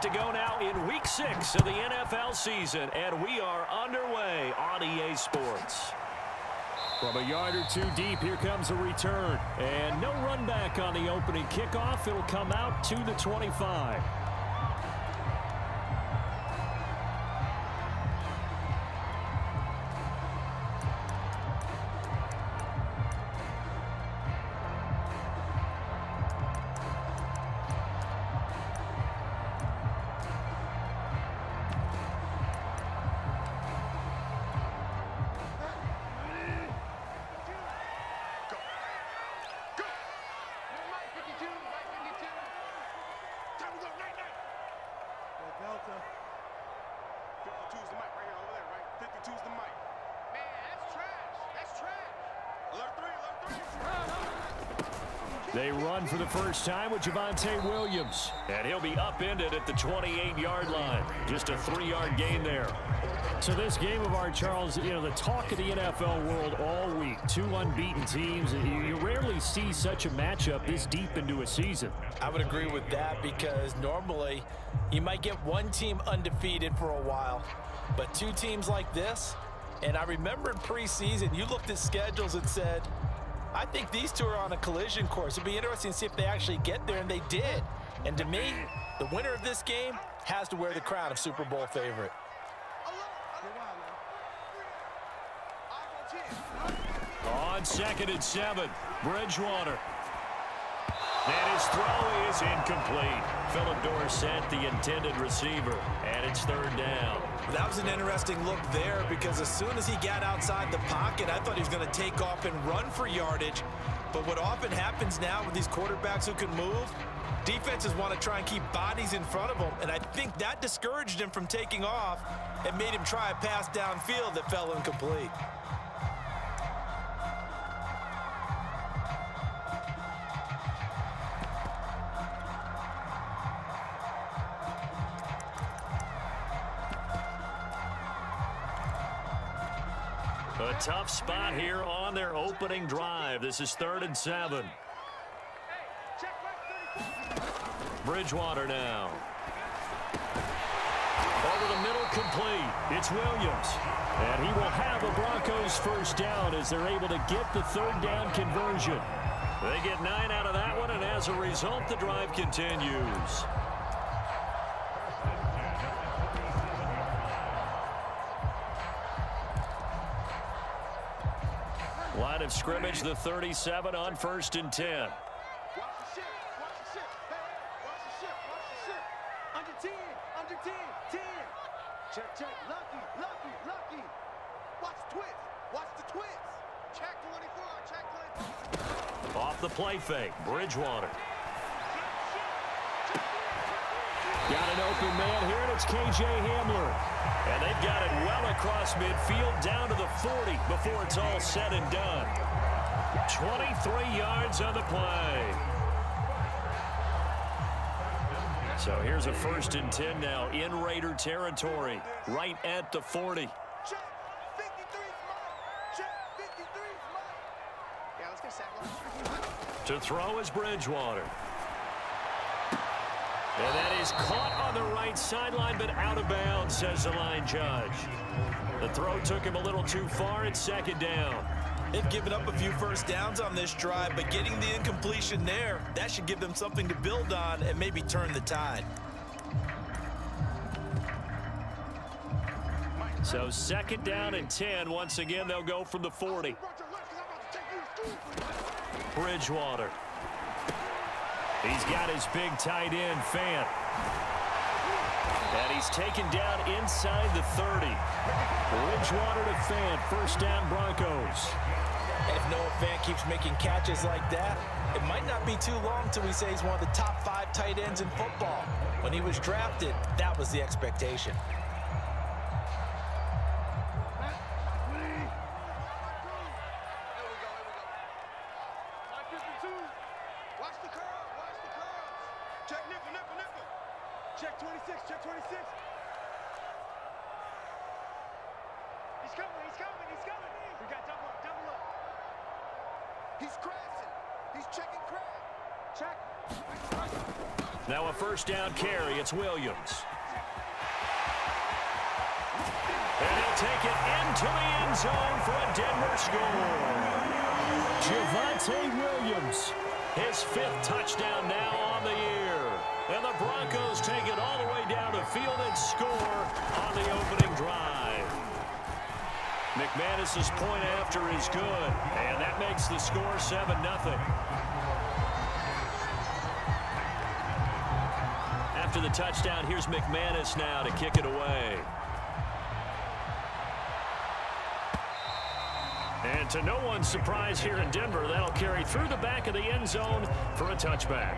to go now in Week 6 of the NFL season, and we are underway on EA Sports. From a yard or two deep, here comes a return. And no run back on the opening kickoff. It'll come out to the 25. They run for the first time with Javonte Williams. And he'll be upended at the 28-yard line. Just a 3-yard gain there. So this game of ours, Charles, you know, the talk of the NFL world all week. Two unbeaten teams. You rarely see such a matchup this deep into a season. I would agree with that because normally you might get one team undefeated for a while. But two teams like this, and I remember in preseason, you looked at schedules and said, I think these two are on a collision course. It'd be interesting to see if they actually get there, and they did. And to me, the winner of this game has to wear the crown of Super Bowl favorite. On 2nd and 7, Bridgewater. And his throw is incomplete. Philip Dorsett, the intended receiver, and it's 3rd down. That was an interesting look there because as soon as he got outside the pocket, I thought he was going to take off and run for yardage. But what often happens now with these quarterbacks who can move, defenses want to try and keep bodies in front of them, and I think that discouraged him from taking off and made him try a pass downfield that fell incomplete. A tough spot here on their opening drive. This is 3rd and 7. Bridgewater now. Over the middle, complete. It's Williams. And he will have a Broncos first down as they're able to get the 3rd down conversion. They get 9 out of that one, and as a result, the drive continues. Line of scrimmage, the 37 on 1st and 10. Watch the ship, watch the ship. Hey, watch the ship, watch the ship. Under 10, under 10, 10. Check, check, lucky, lucky, lucky. Watch the twist, watch the twist. Check 24, check 24. Off the play fake, Bridgewater. Got an open man here, and it's K.J. Hamler. And they've got it well across midfield down to the 40 before it's all said and done. 23 yards on the play. So here's a 1st and 10 now in Raider territory, right at the 40. Check, 53's mine. Check, 53's mine. Yeah, let's get sacked. To throw is Bridgewater. And that is caught on the right sideline, but out of bounds, says the line judge. The throw took him a little too far. It's 2nd down. They've given up a few first downs on this drive, but getting the incompletion there, that should give them something to build on and maybe turn the tide. So 2nd down and 10. Once again, they'll go from the 40. Bridgewater. He's got his big tight end, Fant. And he's taken down inside the 30. Bridgewater to Fant. First down, Broncos. And if Noah Fant keeps making catches like that, it might not be too long till we say he's one of the top 5 tight ends in football. When he was drafted, that was the expectation. Check 26, check 26. He's coming, he's coming, he's coming. We got double up, double up. He's crashing. He's checking crash. Now a first down carry. It's Williams. And he'll take it into the end zone for a Denver score. Javonte Williams, his 5th touchdown now on the year. And the Broncos take it all the way down the field and score on the opening drive. McManus's point after is good, and that makes the score 7-0. After the touchdown, here's McManus now to kick it away. And to no one's surprise here in Denver, that'll carry through the back of the end zone for a touchback.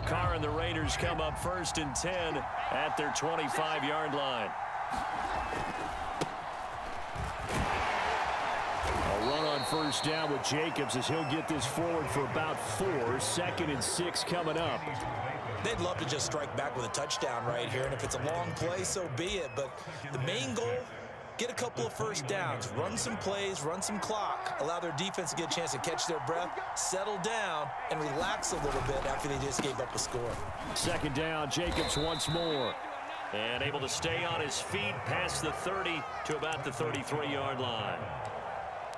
Carr and the Raiders come up 1st and 10 at their 25-yard line. A run on first down with Jacobs as he'll get this forward for about 4. 2nd and 6 coming up. They'd love to just strike back with a touchdown right here, and if it's a long play, so be it. But the main goal, get a couple of first downs, run some plays, run some clock, allow their defense to get a chance to catch their breath, settle down, and relax a little bit after they just gave up a score. 2nd down, Jacobs once more. And able to stay on his feet past the 30 to about the 33-yard line.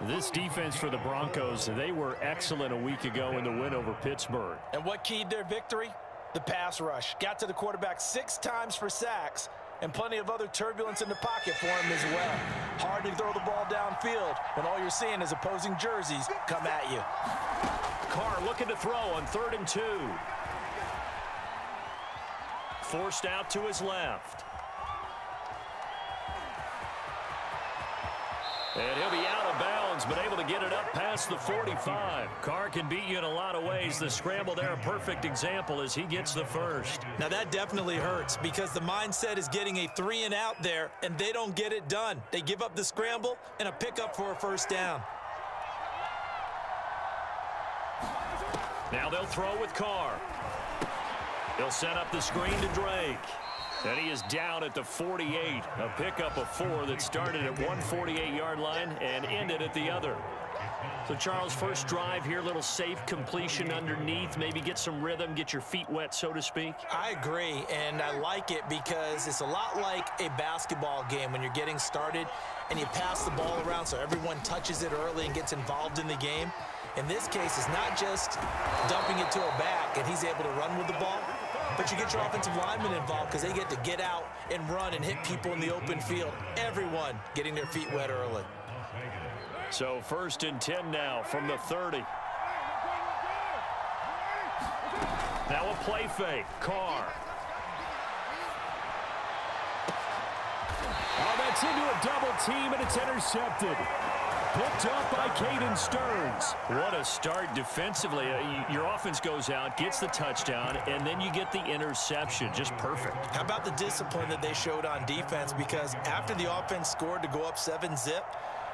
This defense for the Broncos, they were excellent a week ago in the win over Pittsburgh. And what keyed their victory? The pass rush. Got to the quarterback 6 times for sacks, and plenty of other turbulence in the pocket for him as well. Hard to throw the ball downfield when all you're seeing is opposing jerseys come at you. Carr looking to throw on 3rd and 2. Forced out to his left. And he'll be out of bounds, but able to get it up past the 45. Carr can beat you in a lot of ways. The scramble there, a perfect example as he gets the first. Now that definitely hurts because the mindset is getting a 3 and out there, and they don't get it done. They give up the scramble and a pickup for a first down. Now they'll throw with Carr. They'll set up the screen to Drake. And he is down at the 48. A pickup of 4 that started at 148-yard line and ended at the other. So, Charles, first drive here, little safe completion underneath. Maybe get some rhythm, get your feet wet, so to speak. I agree, and I like it because it's a lot like a basketball game when you're getting started and you pass the ball around so everyone touches it early and gets involved in the game. In this case, it's not just dumping it to a back and he's able to run with the ball, but you get your offensive linemen involved because they get to get out and run and hit people in the open field. Everyone getting their feet wet early. So 1st and 10 now from the 30. Now a play fake. Carr. Oh, that's into a double team, and it's intercepted. Picked up by Caden Stearns. What a start defensively. Your offense goes out, gets the touchdown, and then you get the interception. Just perfect. How about the discipline that they showed on defense? Because after the offense scored to go up 7-zip,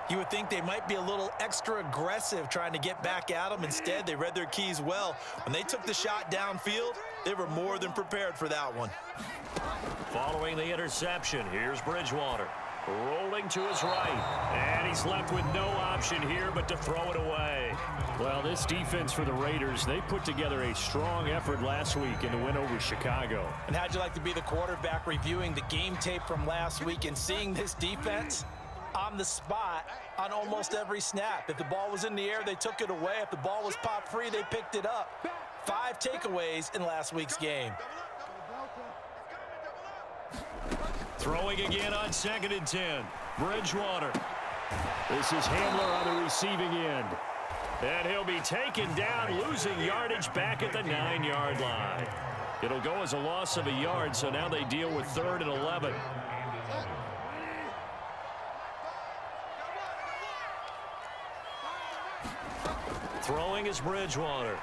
you would think they might be a little extra aggressive trying to get back at them. Instead, they read their keys well. When they took the shot downfield, they were more than prepared for that one. Following the interception, here's Bridgewater. Rolling to his right, and he's left with no option here but to throw it away. Well, this defense for the Raiders, they put together a strong effort last week in the win over Chicago. And how'd you like to be the quarterback reviewing the game tape from last week and seeing this defense on the spot on almost every snap? If the ball was in the air, they took it away. If the ball was popped free, they picked it up. 5 takeaways in last week's game. Throwing again on 2nd and 10. Bridgewater. This is Hamler on the receiving end. And he'll be taken down, losing yardage back at the 9-yard line. It'll go as a loss of a yard, so now they deal with 3rd and 11. Throwing is Bridgewater.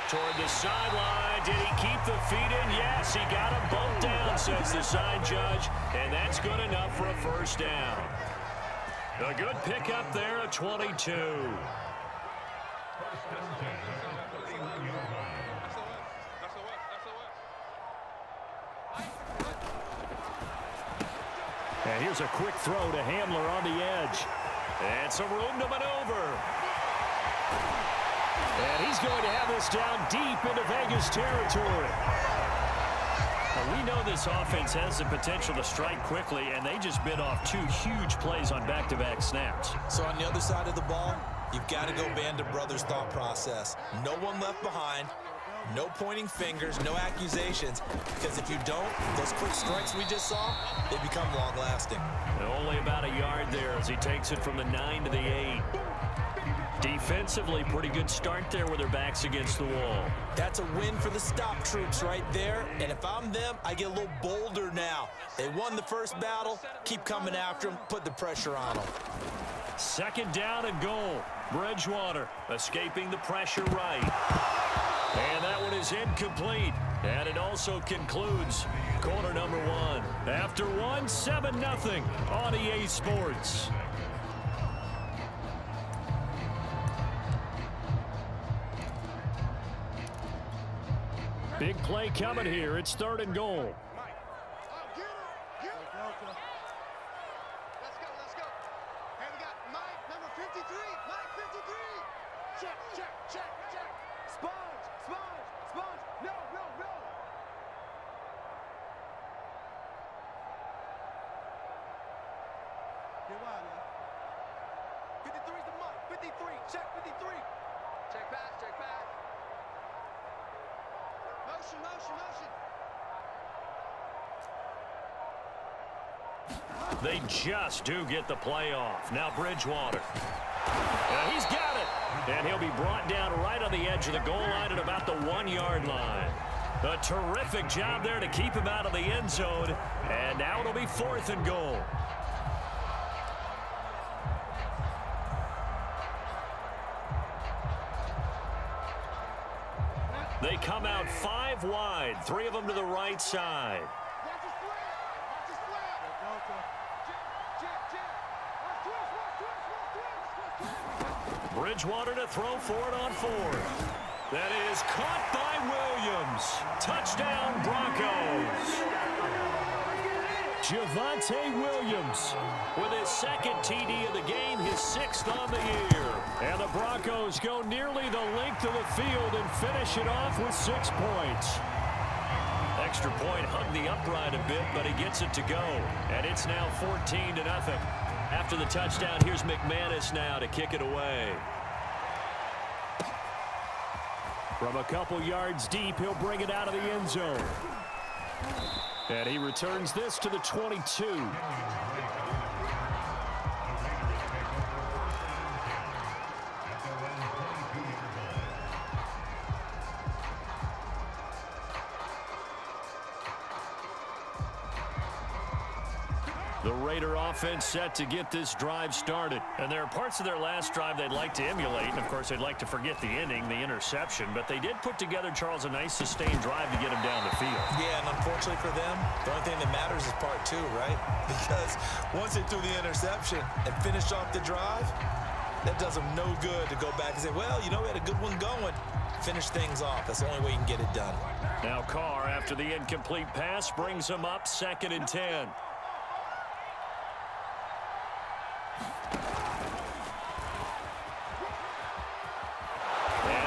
Toward the sideline. Did he keep the feet in? Yes, he got them both down, says the side judge, and that's good enough for a first down. A good pickup there at 22. And here's a quick throw to Handler on the edge. And some room to maneuver. And he's going to have this down deep into Vegas territory. Now, we know this offense has the potential to strike quickly, and they just bit off 2 huge plays on back-to-back snaps. So on the other side of the ball, you've got to go Band of Brothers thought process. No one left behind. No pointing fingers, no accusations, because if you don't, those quick strikes we just saw, they become long-lasting. Only about a yard there as he takes it from the 9 to the 8. Defensively, pretty good start there with their backs against the wall. That's a win for the stop troops right there, and if I'm them, I get a little bolder now. They won the first battle, keep coming after them, put the pressure on them. 2nd down and goal. Bridgewater escaping the pressure right. And that one is incomplete. And it also concludes quarter number 1. After 1, 7-0 on EA Sports. Big play coming here. It's 3rd and goal. Let's go. Hey, we got Mike, number 53. Mike, 53. Check. Sponge. No. Get wild, man. 53 is the Mike. 53. Check 53. Check back. Motion. They just do get the play off. Now Bridgewater. He's got it. And he'll be brought down right on the edge of the goal line at about the 1-yard line. A terrific job there to keep him out of the end zone. And now it'll be 4th and goal. They come out 5 wide, 3 of them to the right side. Watch his flag. Bridgewater to throw for it on 4th. That is caught by Williams. Touchdown, Broncos. Javonte Williams with his 2nd TD of the game, his 6th on the year. And the Broncos go nearly the length of the field and finish it off with 6 points. Extra point hugged the upright a bit, but he gets it to go. And it's now 14-0. After the touchdown, here's McManus now to kick it away. From a couple yards deep, he'll bring it out of the end zone. And he returns this to the 22. The Raider offense set to get this drive started. And there are parts of their last drive they'd like to emulate. And, of course, they'd like to forget the ending, the interception. But they did put together, Charles, a nice sustained drive to get him down the field. Yeah, and unfortunately for them, the only thing that matters is part 2, right? Because once they threw the interception and finished off the drive, that does them no good to go back and say, well, you know, we had a good one going. Finish things off. That's the only way you can get it done. Now Carr, after the incomplete pass, brings him up 2nd and 10.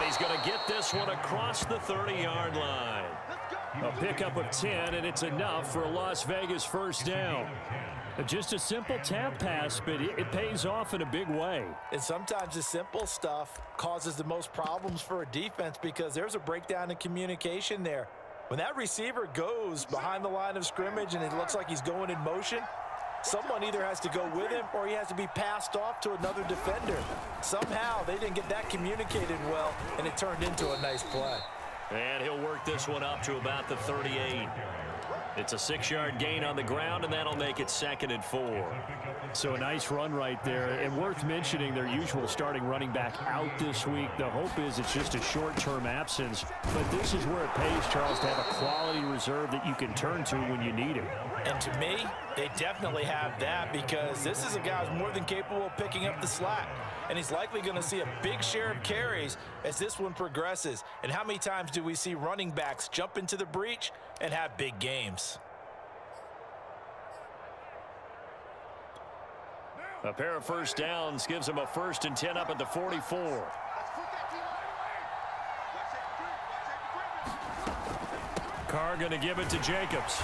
He's going to get this one across the 30-yard line. A pickup of 10, and it's enough for a Las Vegas 1st down. Just a simple tap pass, but it pays off in a big way. And sometimes the simple stuff causes the most problems for a defense because there's a breakdown in communication there. When that receiver goes behind the line of scrimmage and it looks like he's going in motion, someone either has to go with him or he has to be passed off to another defender. Somehow they didn't get that communicated well, and it turned into a nice play. And he'll work this one up to about the 38. It's a 6-yard gain on the ground, and that'll make it 2nd and 4. So a nice run right there, and worth mentioning their usual starting running back out this week. The hope is it's just a short-term absence, but this is where it pays, Charles, to have a quality reserve that you can turn to when you need it. And to me, they definitely have that because this is a guy who's more than capable of picking up the slack. And he's likely going to see a big share of carries as this one progresses. And how many times do we see running backs jump into the breach and have big games? A pair of first downs gives them a 1st and 10 up at the 44. Carr going to give it to Jacobs.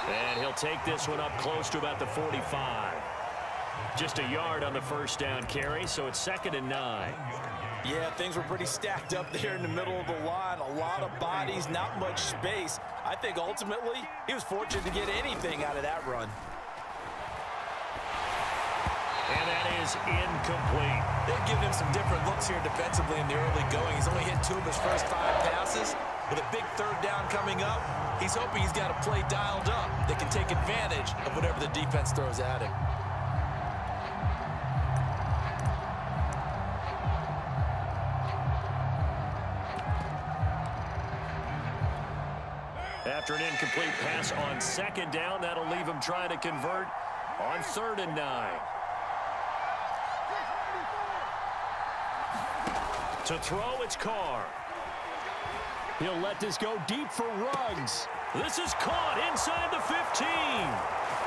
And he'll take this one up close to about the 45. Just a yard on the first down carry, so it's 2nd and 9. Yeah, things were pretty stacked up there in the middle of the line. A lot of bodies, not much space. I think ultimately he was fortunate to get anything out of that run. And that is incomplete. They've given him some different looks here defensively in the early going. He's only hit 2 of his first 5 passes. With a big 3rd down coming up, he's hoping he's got a play dialed up that can take advantage of whatever the defense throws at him. After an incomplete pass on 2nd down, that'll leave him trying to convert on 3rd and 9. To throw, it's Carr. He'll let this go deep for Ruggs. This is caught inside the 15.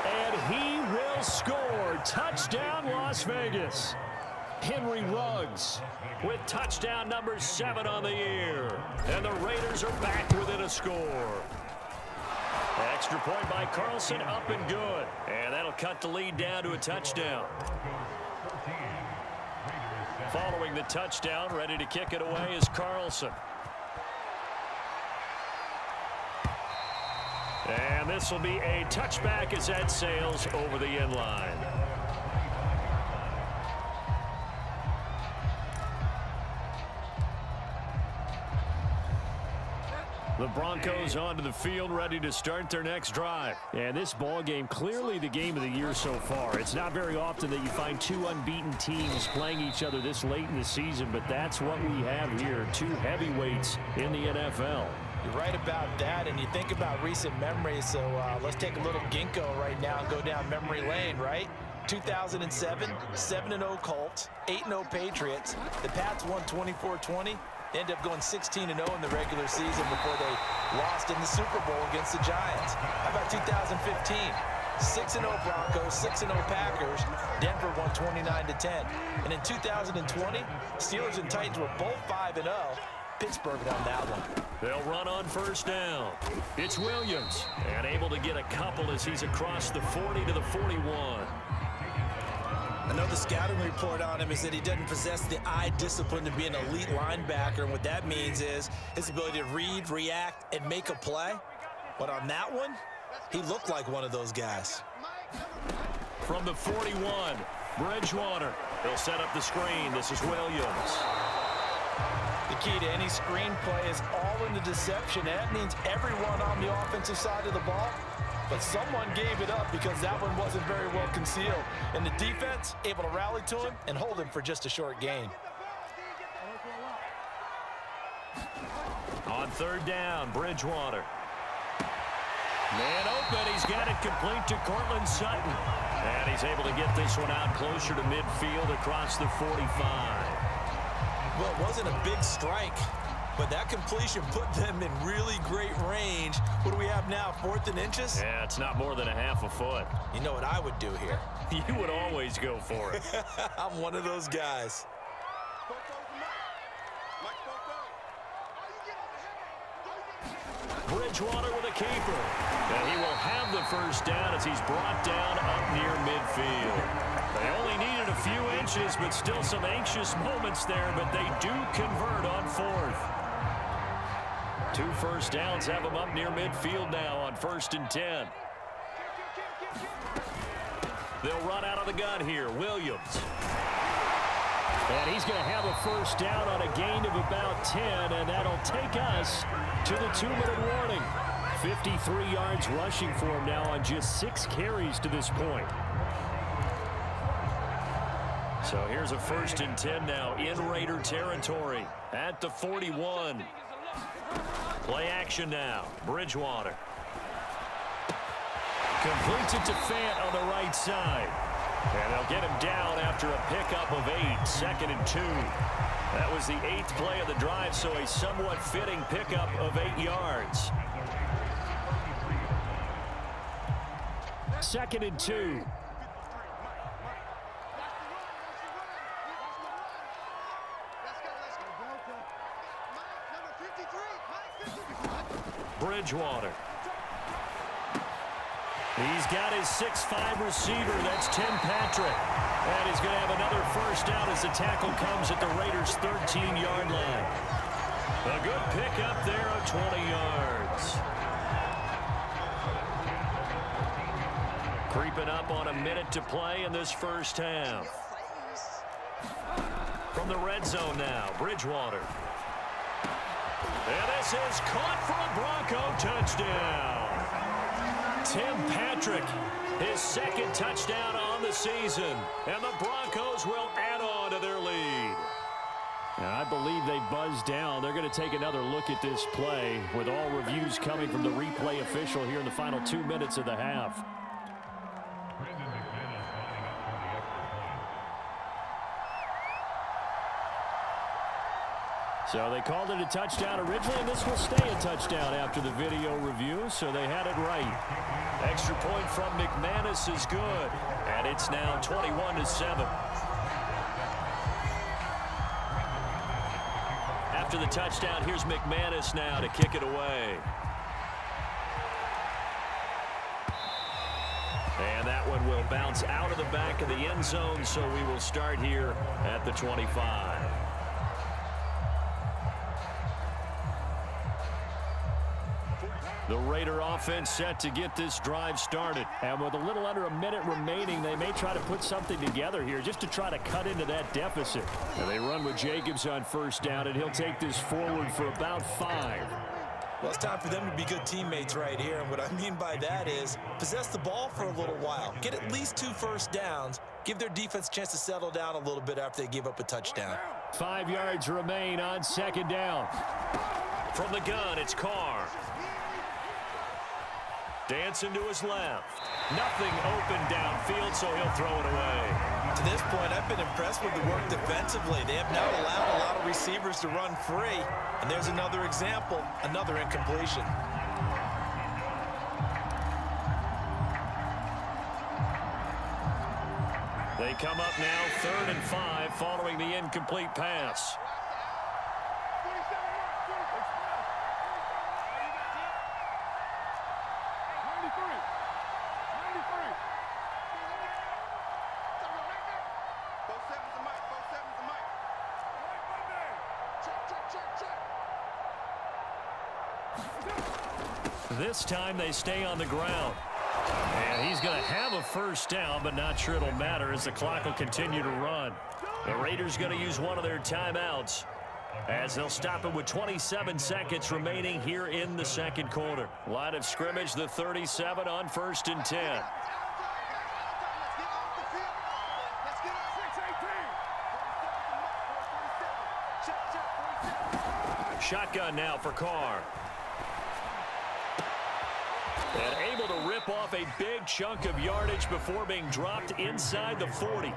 And he will score. Touchdown, Las Vegas. Henry Ruggs with touchdown number 7 on the year. And the Raiders are back within a score. Extra point by Carlson, up and good. And that'll cut the lead down to a touchdown. Following the touchdown, ready to kick it away is Carlson. And this will be a touchback as that sails over the end line. The Broncos onto the field, ready to start their next drive. And this ball game, clearly the game of the year so far. It's not very often that you find 2 unbeaten teams playing each other this late in the season, but that's what we have here, 2 heavyweights in the NFL. You're right about that, and you think about recent memories, so let's take a little ginkgo right now and go down memory lane, right? 2007, 7-0 Colts, 8-0 Patriots. The Pats won 24-20. They ended up going 16-0 in the regular season before they lost in the Super Bowl against the Giants. How about 2015? 6-0 Broncos, 6-0 Packers. Denver won 29-10. And in 2020, Steelers and Titans were both 5-0. Pittsburgh on that one. They'll run on first down. It's Williams, and able to get a couple as he's across the 40 to the 41. I know the scouting report on him is that he doesn't possess the eye discipline to be an elite linebacker, and what that means is his ability to read, react, and make a play. But on that one, he looked like one of those guys. From the 41, Bridgewater. He'll set up the screen. This is Williams. The key to any screen play is all in the deception. That means everyone on the offensive side of the ball. But someone gave it up because that one wasn't very well concealed. And the defense able to rally to him and hold him for just a short gain. On 3rd down, Bridgewater. Man open, he's got it complete to Cortland Sutton. And he's able to get this one out closer to midfield across the 45. Well, it wasn't a big strike, but that completion put them in really great range. What do we have now, 4th and inches? Yeah, it's not more than a half a foot. You know what I would do here? You would always go for it. I'm one of those guys. Bridgewater with a keeper. And he will have the first down as he's brought down up near midfield. They only needed a few inches, but still some anxious moments there, but they do convert on 4th. 2 first downs have them up near midfield now on 1st and 10. They'll run out of the gun here. Williams. And he's going to have a first down on a gain of about 10, and that'll take us to the 2-minute warning. 53 yards rushing for him now on just 6 carries to this point. So here's a 1st and 10 now in Raider territory at the 41. Play action now. Bridgewater. Completes it to Fant on the right side. And they'll get him down after a pickup of 8, 2nd and 2. That was the 8th play of the drive, so a somewhat fitting pickup of 8 yards. 2nd and 2. Bridgewater. He's got his 6'5" receiver. That's Tim Patrick. And he's going to have another first down as the tackle comes at the Raiders' 13-yard line. A good pickup there of 20 yards. Creeping up on a minute to play in this first half. From the red zone now, Bridgewater. And this is caught for a Bronco touchdown. Tim Patrick, his second touchdown on the season. And the Broncos will add on to their lead. Now, I believe they buzzed down. They're going to take another look at this play with all reviews coming from the replay official here in the final 2 minutes of the half. So they called it a touchdown originally, and this will stay a touchdown after the video review, so they had it right. Extra point from McManus is good, and it's now 21-7. After the touchdown, here's McManus now to kick it away. And that one will bounce out of the back of the end zone, so we will start here at the 25. The Raider offense set to get this drive started. And with a little under a minute remaining, they may try to put something together here just to try to cut into that deficit. And they run with Jacobs on first down, and he'll take this forward for about 5. Well, it's time for them to be good teammates right here. And what I mean by that is possess the ball for a little while. Get at least 2 first downs. Give their defense a chance to settle down a little bit after they give up a touchdown. 5 yards remain on second down. From the gun, it's Carr. Dancing to his left. Nothing open downfield, so he'll throw it away. To this point, I've been impressed with the work defensively. They have not allowed a lot of receivers to run free. And there's another example, another incompletion. They come up now 3rd and 5 following the incomplete pass. This time they stay on the ground. And he's going to have a first down, but not sure it'll matter as the clock will continue to run. The Raiders going to use one of their timeouts as they'll stop it with 27 seconds remaining here in the second quarter. Line of scrimmage, the 37 on 1st and 10. Shotgun now for Carr. And able to rip off a big chunk of yardage before being dropped inside the 40.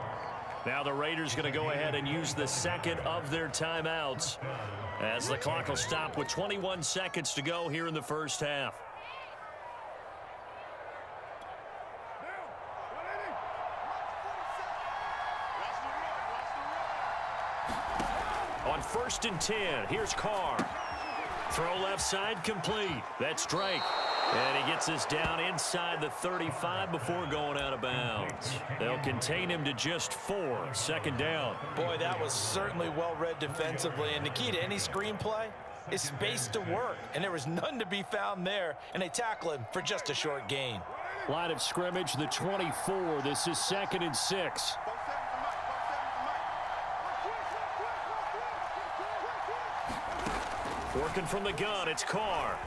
Now the Raiders going to go ahead and use the second of their timeouts as the clock will stop with 21 seconds to go here in the first half. On 1st and 10, here's Carr. Throw left side complete. That's Drake. And he gets us down inside the 35 before going out of bounds. They'll contain him to just 4. Second down. Boy, that was certainly well read defensively. And the key to any screenplay is space to work. And there was none to be found there. And they tackle him for just a short gain. Line of scrimmage, the 24. This is 2nd and 6. Working from the gun, it's Carr.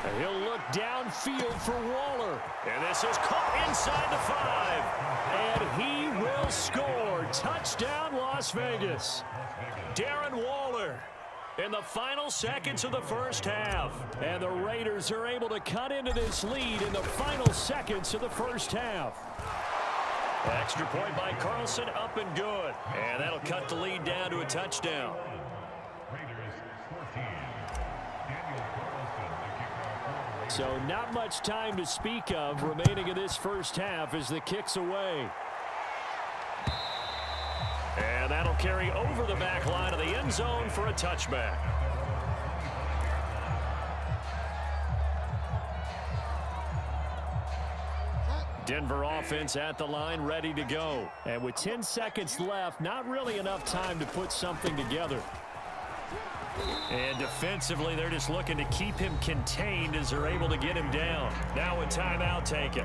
And he'll look downfield for Waller. And this is caught inside the 5. And he will score. Touchdown, Las Vegas. Darren Waller in the final seconds of the first half. And the Raiders are able to cut into this lead in the final seconds of the first half. Extra point by Carlson, up and good. And that'll cut the lead down to a touchdown. So not much time to speak of remaining in this first half as the kick's away. And that'll carry over the back line of the end zone for a touchback. Denver offense at the line, ready to go. And with 10 seconds left, not really enough time to put something together. And defensively, they're just looking to keep him contained as they're able to get him down. Now a timeout taken.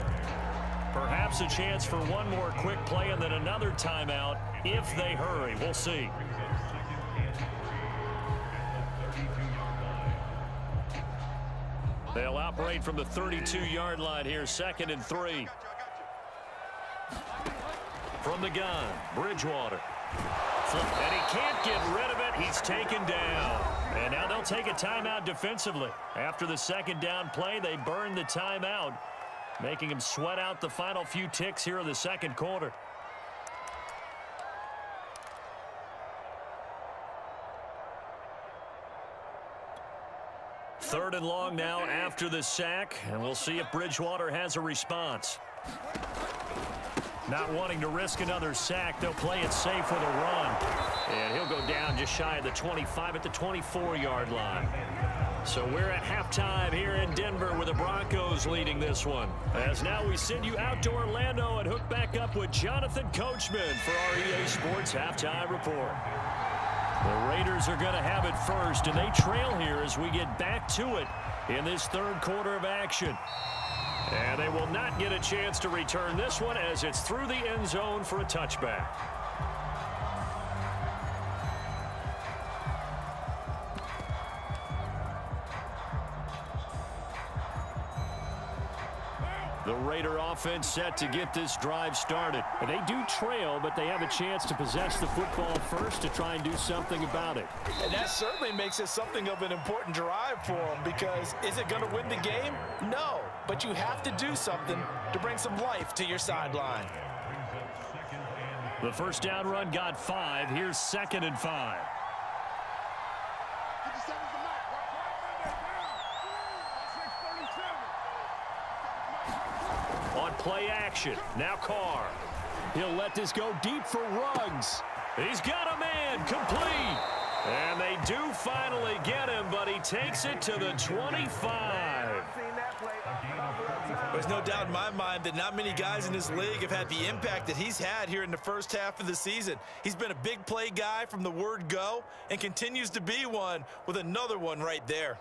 Perhaps a chance for one more quick play and then another timeout if they hurry. We'll see. They'll operate from the 32-yard line here, 2nd and 3. From the gun, Bridgewater. And he can't get rid of it. He's taken down. And now they'll take a timeout defensively. After the 2nd down play, they burn the timeout, making him sweat out the final few ticks here in the 2nd quarter. Third and long now after the sack, and we'll see if Bridgewater has a response. Not wanting to risk another sack, they'll play it safe with a run. And he'll go down just shy of the 25 at the 24-yard line. So we're at halftime here in Denver with the Broncos leading this one. As now we send you out to Orlando and hook back up with Jonathan Coachman for our EA Sports Halftime Report. The Raiders are going to have it first, and they trail here as we get back to it in this 3rd quarter of action. And they will not get a chance to return this one as it's through the end zone for a touchback. The Raider offense set to get this drive started. They do trail, but they have a chance to possess the football first to try and do something about it. And that certainly makes it something of an important drive for them, because is it going to win the game? No, but you have to do something to bring some life to your sideline. The first down run got 5. Here's 2nd and 5. On play action, now Carr. He'll let this go deep for Ruggs. He's got a man, complete. And they do finally get him, but he takes it to the 25. There's no doubt in my mind that not many guys in this league have had the impact that he's had here in the first half of the season. He's been a big play guy from the word go and continues to be one with another one right there.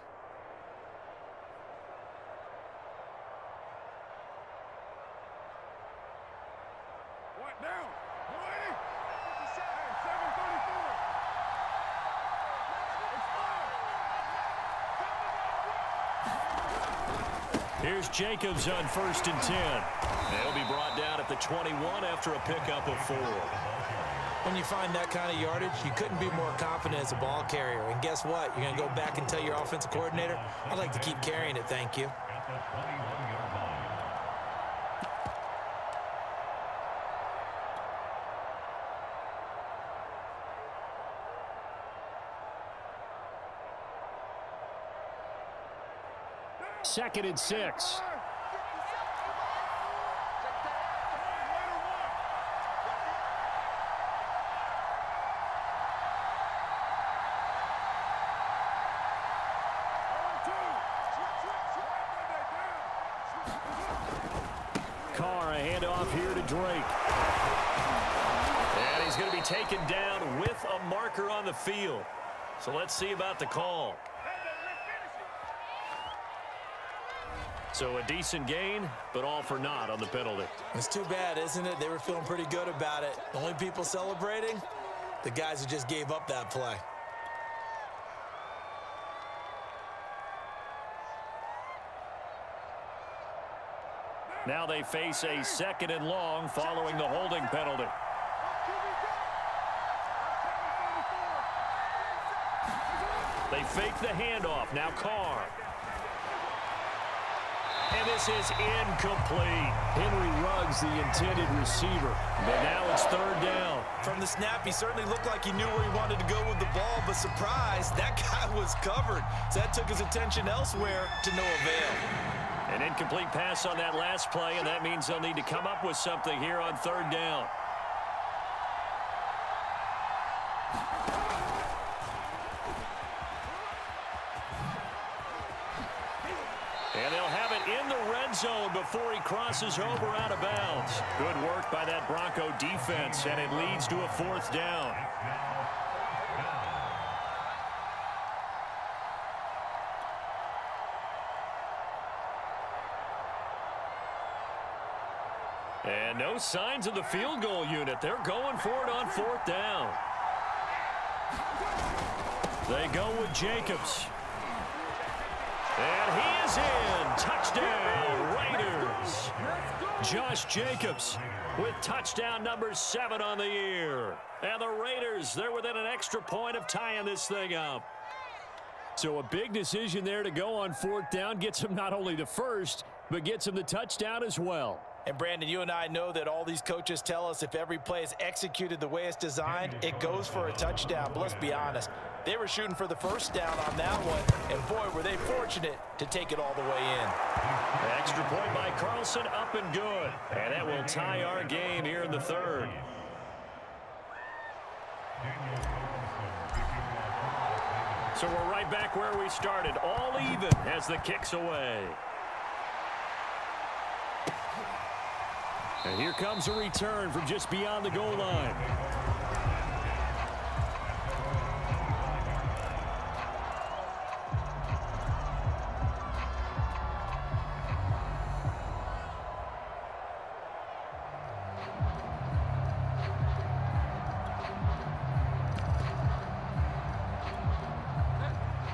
Here's Jacobs on 1st and 10. They'll be brought down at the 21 after a pickup of 4. When you find that kind of yardage, you couldn't be more confident as a ball carrier. And guess what? You're going to go back and tell your offensive coordinator, I'd like to keep carrying it, thank you. Second and 6. Carr, a handoff here to Drake. And he's going to be taken down with a marker on the field. So let's see about the call. So a decent gain, but all for naught on the penalty. It's too bad, isn't it? They were feeling pretty good about it. The only people celebrating, the guys who just gave up that play. Now they face a 2nd and long following the holding penalty. They fake the handoff. Now Carr. And this is incomplete. Henry Ruggs, the intended receiver. But now it's 3rd down. From the snap, he certainly looked like he knew where he wanted to go with the ball, but surprise, that guy was covered. So that took his attention elsewhere to no avail. An incomplete pass on that last play, and that means they'll need to come up with something here on 3rd down. And they'll have it in the red zone before he crosses over out of bounds. Good work by that Bronco defense, and it leads to a 4th down. And no signs of the field goal unit. They're going for it on 4th down. They go with Jacobs. And he is in. Touchdown, Raiders. Josh Jacobs with touchdown number 7 on the year. And the Raiders, they're within an extra point of tying this thing up. So a big decision there to go on 4th down. Gets him not only the first, but gets him the touchdown as well. And, Brandon, you and I know that all these coaches tell us if every play is executed the way it's designed, it goes for a touchdown. But let's be honest, they were shooting for the first down on that one, and, boy, were they fortunate to take it all the way in. Extra point by Carlson, up and good. And that will tie our game here in the 3rd. So we're right back where we started, all even as the kick's away. And here comes a return from just beyond the goal line.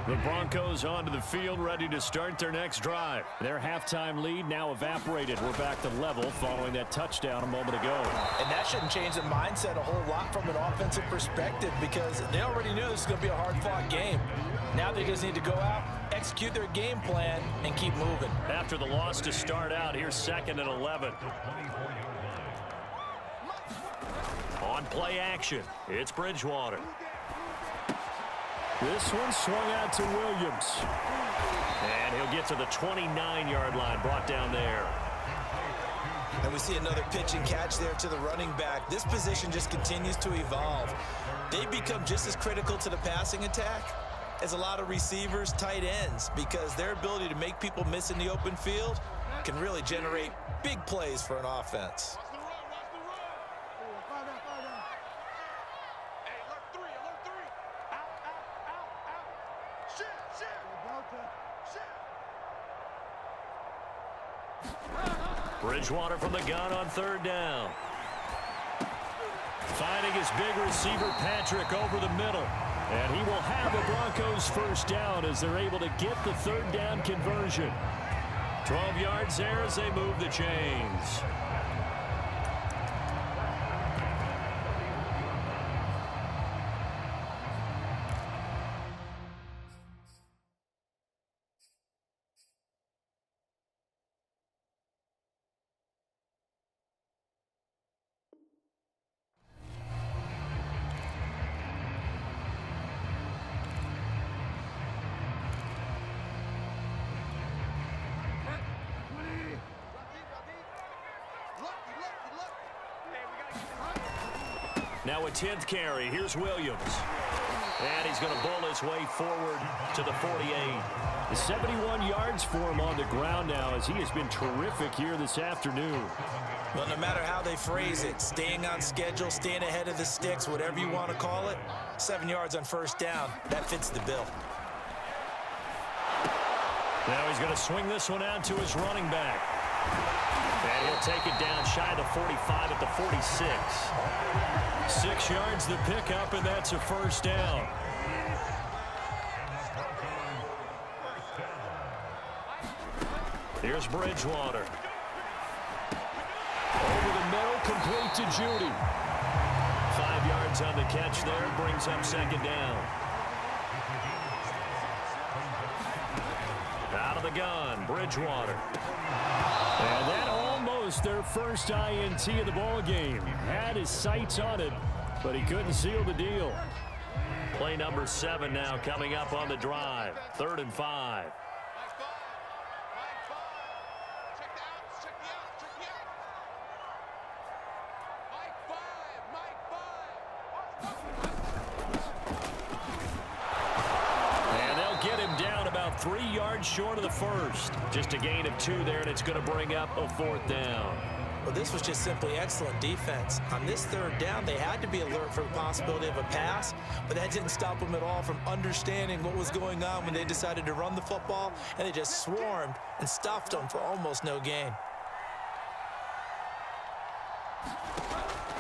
The Broncos onto the field, ready to start their next drive. Their halftime lead now evaporated. We're back to level following that touchdown a moment ago. And that shouldn't change the mindset a whole lot from an offensive perspective because they already knew this was going to be a hard-fought game. Now they just need to go out, execute their game plan, and keep moving. After the loss to start out, here's 2nd and 11. On play action, it's Bridgewater. This one swung out to Williams. And he'll get to the 29-yard line, brought down there. And we see another pitch and catch there to the running back. This position just continues to evolve. They become just as critical to the passing attack as a lot of receivers, tight ends, because their ability to make people miss in the open field can really generate big plays for an offense. Bridgewater from the gun on 3rd down. Finding his big receiver, Patrick, over the middle. And he will have the Broncos 1st down as they're able to get the 3rd down conversion. 12 yards there as they move the chains. Now a 10th carry. Here's Williams. And he's going to bowl his way forward to the 48. 71 yards for him on the ground now as he has been terrific here this afternoon. Well, no matter how they phrase it, staying on schedule, staying ahead of the sticks, whatever you want to call it, 7 yards on 1st down, that fits the bill. Now he's going to swing this one out to his running back. And he'll take it down shy of the 45 at the 46. 6 yards the pickup, and that's a 1st down. Here's Bridgewater. Over the middle, complete to Judy. 5 yards on the catch there, brings up 2nd down. Out of the gun, Bridgewater. And that almost their first INT of the ball game. Had his sights on it, but he couldn't seal the deal. Play number 7 now coming up on the drive. 3rd and 5. 3 yards short of the first. Just a gain of 2 there, and it's going to bring up a 4th down. Well, this was just simply excellent defense. On this 3rd down, they had to be alert for the possibility of a pass, but that didn't stop them at all from understanding what was going on when they decided to run the football, and they just swarmed and stuffed them for almost no gain.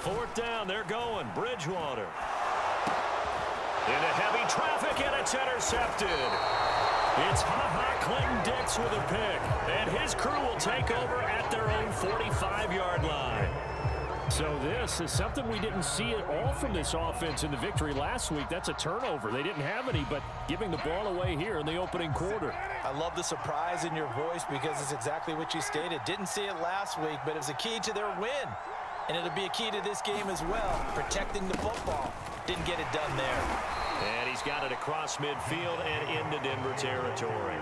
4th down, they're going. Bridgewater. Into heavy traffic, and it's intercepted. It's Clinton-Dix with a pick, and his crew will take over at their own 45-yard line. So this is something we didn't see at all from this offense in the victory last week. That's a turnover. They didn't have any, but giving the ball away here in the opening quarter. I love the surprise in your voice because it's exactly what you stated. Didn't see it last week, but it was a key to their win. And it'll be a key to this game as well, protecting the football. Didn't get it done there. And he's got it across midfield and into Denver territory.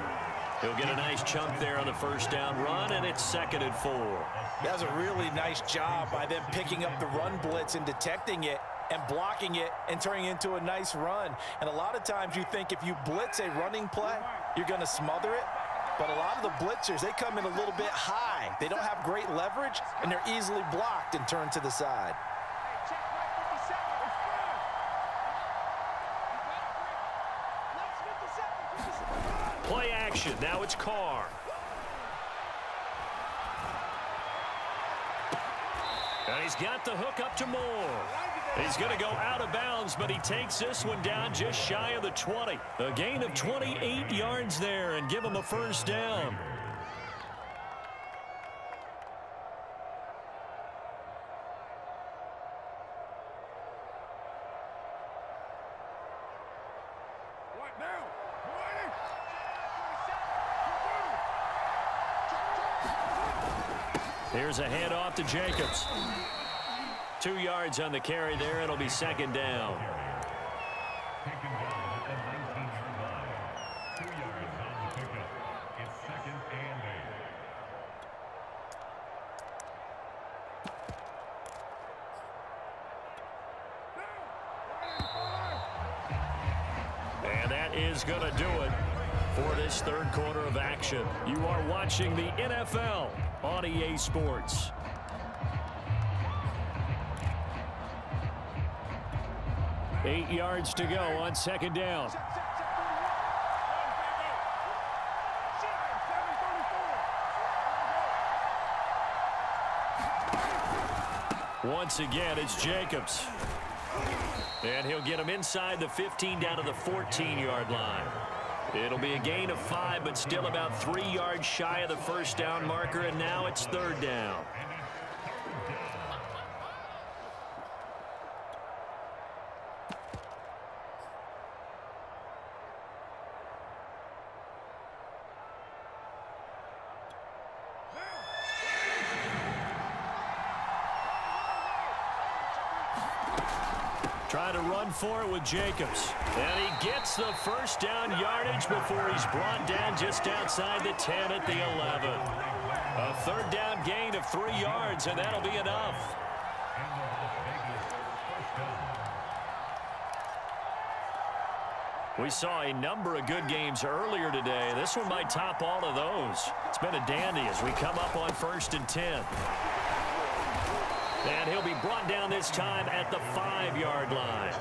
He'll get a nice chunk there on the 1st down run, and it's 2nd and 4. That was a really nice job by them picking up the run blitz and detecting it and blocking it and turning it into a nice run. And a lot of times you think if you blitz a running play, you're going to smother it. But a lot of the blitzers, they come in a little bit high. They don't have great leverage, and they're easily blocked and turned to the side. Play action. Now it's Carr. And he's got the hook up to Moore. He's going to go out of bounds, but he takes this one down just shy of the 20. A gain of 28 yards there and give him a 1st down. Here's a handoff to Jacobs. 2 yards on the carry there. It'll be 2nd down. Taken down at the 19-yard line. 2 yards on the pickup. It's 2nd and 8. And that is going to do it for this 3rd quarter of action. You are watching the NFL on EA Sports. Eight yards to go on 2nd down. Once again, it's Jacobs. And he'll get him inside the 15 down to the 14-yard line. It'll be a gain of 5, but still about 3 yards shy of the 1st down marker, and now it's 3rd down. Trying to run for it with Jacobs. And he gets the 1st down yardage before he's brought down just outside the 10 at the 11. A 3rd down gain of 3 yards, and that'll be enough. We saw a number of good games earlier today. This one might top all of those. It's been a dandy as we come up on 1st and 10. And he'll be brought down this time at the 5-yard line.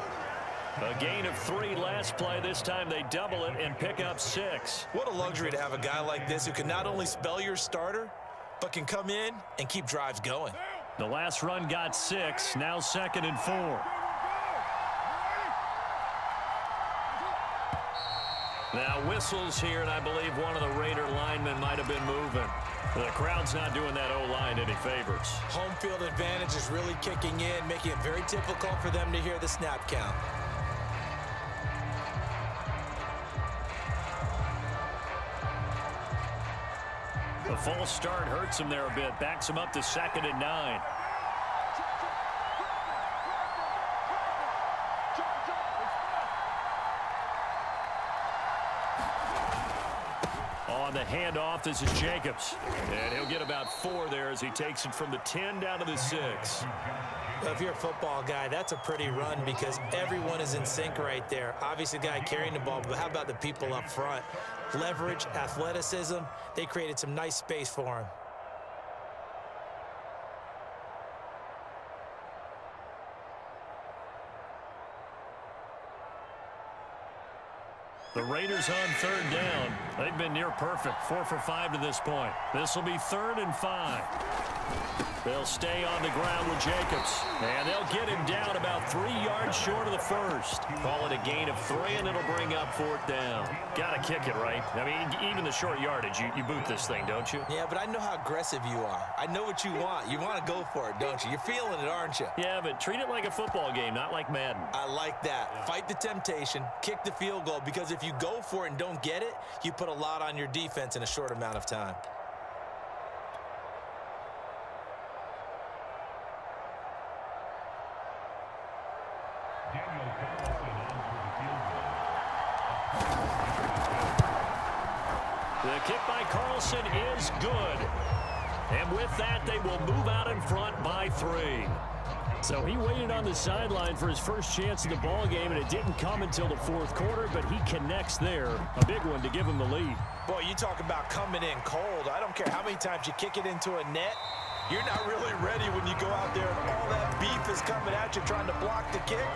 A gain of 3 last play. This time they double it and pick up 6. What a luxury to have a guy like this who can not only spell your starter, but can come in and keep drives going. The last run got 6. Now 2nd and 4. Now whistles here, and I believe one of the Raider linemen might have been moving. The crowd's not doing that O-line any favors. Home field advantage is really kicking in, making it very difficult for them to hear the snap count. The false start hurts him there a bit, backs him up to 2nd and 9. On the handoff, this is Jacobs. And he'll get about 4 there as he takes it from the 10 down to the 6. Well, if you're a football guy, that's a pretty run because everyone is in sync right there. Obviously, the guy carrying the ball, but how about the people up front? leverage, athleticism. They created some nice space for him. The Raiders on third down. They've been near perfect, 4 for 5 to this point. This will be 3rd and 5. They'll stay on the ground with Jacobs. And they'll get him down about 3 yards short of the first. Call it a gain of 3, and it'll bring up 4th down. Got to kick it, right? I mean, even the short yardage, you boot this thing, don't you? Yeah, but I know how aggressive you are. I know what you want. You want to go for it, don't you? You're feeling it, aren't you? Yeah, but treat it like a football game, not like Madden. I like that. Fight the temptation, kick the field goal, because if you go for it and don't get it, you put a lot on your defense in a short amount of time. The kick by Carlson is good. And with that, they will move out in front by 3. So he waited on the sideline for his first chance in the ball game, and it didn't come until the 4th quarter, but he connects there. A big one to give him the lead. Boy, you talk about coming in cold. I don't care how many times you kick it into a net. You're not really ready when you go out there and all that beef is coming at you trying to block the kick.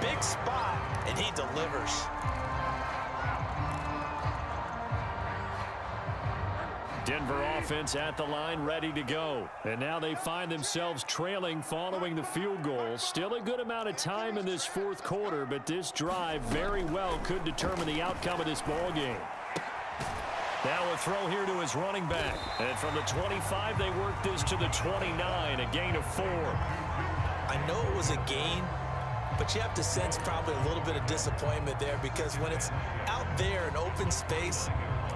Big spot, and he delivers. Denver offense at the line, ready to go. And now they find themselves trailing following the field goal. Still a good amount of time in this 4th quarter, but this drive very well could determine the outcome of this ball game. Now a throw here to his running back. And from the 25, they work this to the 29, a gain of 4. I know it was a gain, but you have to sense probably a little bit of disappointment there, because when it's out there in open space,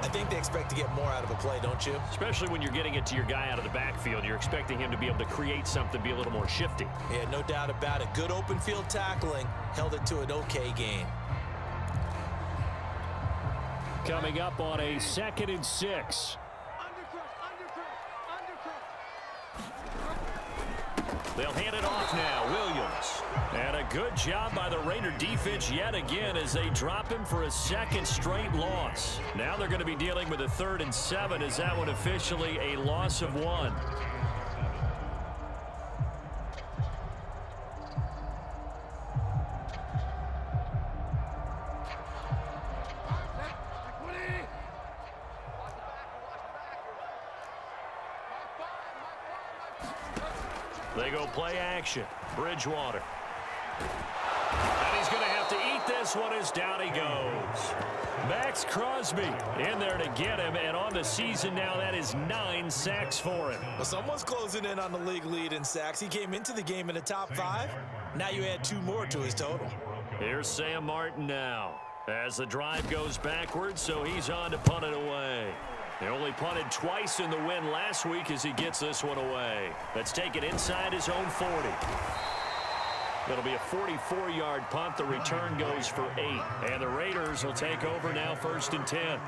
I think they expect to get more out of a play, don't you? Especially when you're getting it to your guy out of the backfield. You're expecting him to be able to create something, be a little more shifty. Yeah, no doubt about it. Good open field tackling, held it to an okay gain. Coming up on a 2nd and 6. They'll hand it off now, Williams. And a good job by the Raider defense yet again as they drop him for a 2nd straight loss. Now they're going to be dealing with a 3rd and 7 as that one officially a loss of 1. They go play action. Bridgewater. And he's going to have to eat this one as down he goes. Max Crosby in there to get him, and on the season now, that is 9 sacks for him. Well, someone's closing in on the league lead in sacks. He came into the game in the top 5. Now you add 2 more to his total. Here's Sam Martin now as the drive goes backwards, so he's on to punt it away. He only punted twice in the win last week as he gets this one away. Let's take it inside his own 40. It'll be a 44-yard punt. The return goes for 8. And the Raiders will take over now 1st and 10.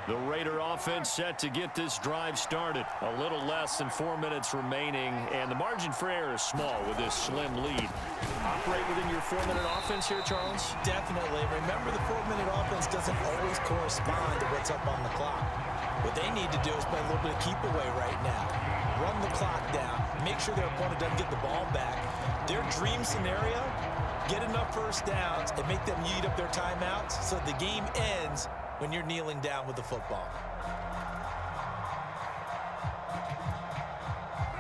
The Raider offense set to get this drive started. A little less than 4 minutes remaining, and the margin for error is small with this slim lead. Operate within your 4-minute offense here, Charles? Definitely. Remember, the 4-minute offense doesn't always correspond to what's up on the clock. What they need to do is play a little bit of keep away right now. Run the clock down. Make sure their opponent doesn't get the ball back. Their dream scenario, get enough first downs and make them eat up their timeouts so the game ends when you're kneeling down with the football.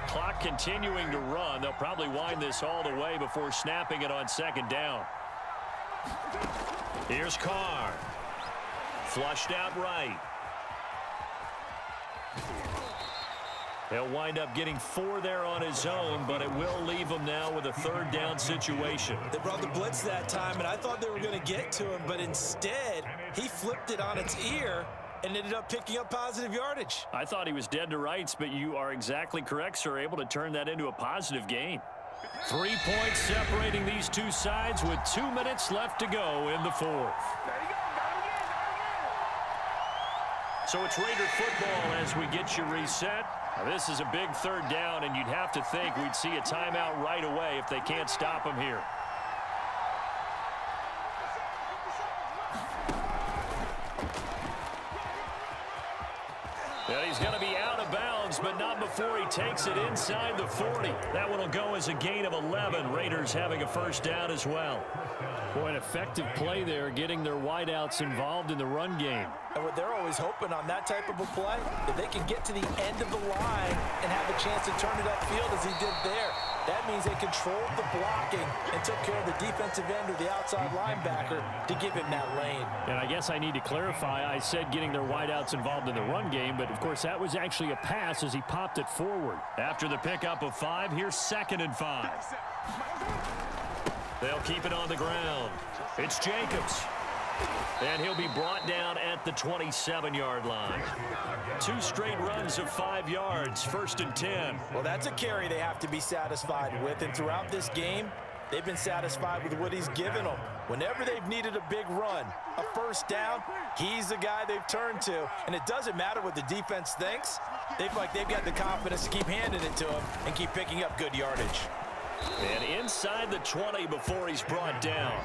Clock continuing to run. They'll probably wind this all the way before snapping it on 2nd down. Here's Carr. Flushed out right. He'll wind up getting 4 there on his own, but it will leave him now with a 3rd down situation. They brought the blitz that time, and I thought they were going to get to him, but instead, he flipped it on its ear and ended up picking up positive yardage. I thought he was dead to rights, but you are exactly correct, sir. Able to turn that into a positive gain. 3 points separating these two sides with 2 minutes left to go in the 4th. So it's Raider football as we get you reset. Now, this is a big 3rd down, and you'd have to think we'd see a timeout right away if they can't stop him here. And he's going to be out of bounds, but not before he takes it inside the 40. That one will go as a gain of 11. Raiders having a first down as well. Boy, an effective play there, getting their wideouts involved in the run game. And what they're always hoping on that type of a play, if they can get to the end of the line and have a chance to turn it upfield as he did there. That means they controlled the blocking and took care of the defensive end or the outside linebacker to give him that lane. And I guess I need to clarify, I said getting their wideouts involved in the run game, but of course that was actually a pass as he popped it forward. After the pickup of 5, here's 2nd and 5. They'll keep it on the ground. It's Jacobs. And he'll be brought down at the 27-yard line. 2 straight runs of 5 yards, 1st and 10. Well, that's a carry they have to be satisfied with. And throughout this game, they've been satisfied with what he's given them. Whenever they've needed a big run, a first down, he's the guy they've turned to. And it doesn't matter what the defense thinks. They've got the confidence to keep handing it to him and keep picking up good yardage. And inside the 20 before he's brought down.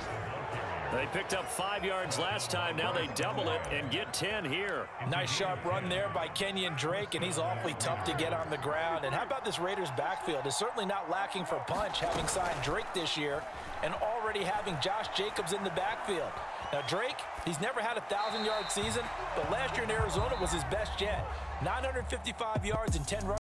They picked up 5 yards last time. Now they double it and get 10 here. Nice sharp run there by Kenyon Drake, and he's awfully tough to get on the ground. And how about this Raiders backfield? It's certainly not lacking for punch, having signed Drake this year and already having Josh Jacobs in the backfield. Now Drake, he's never had a 1,000-yard season, but last year in Arizona was his best yet. 955 yards and 10 rushing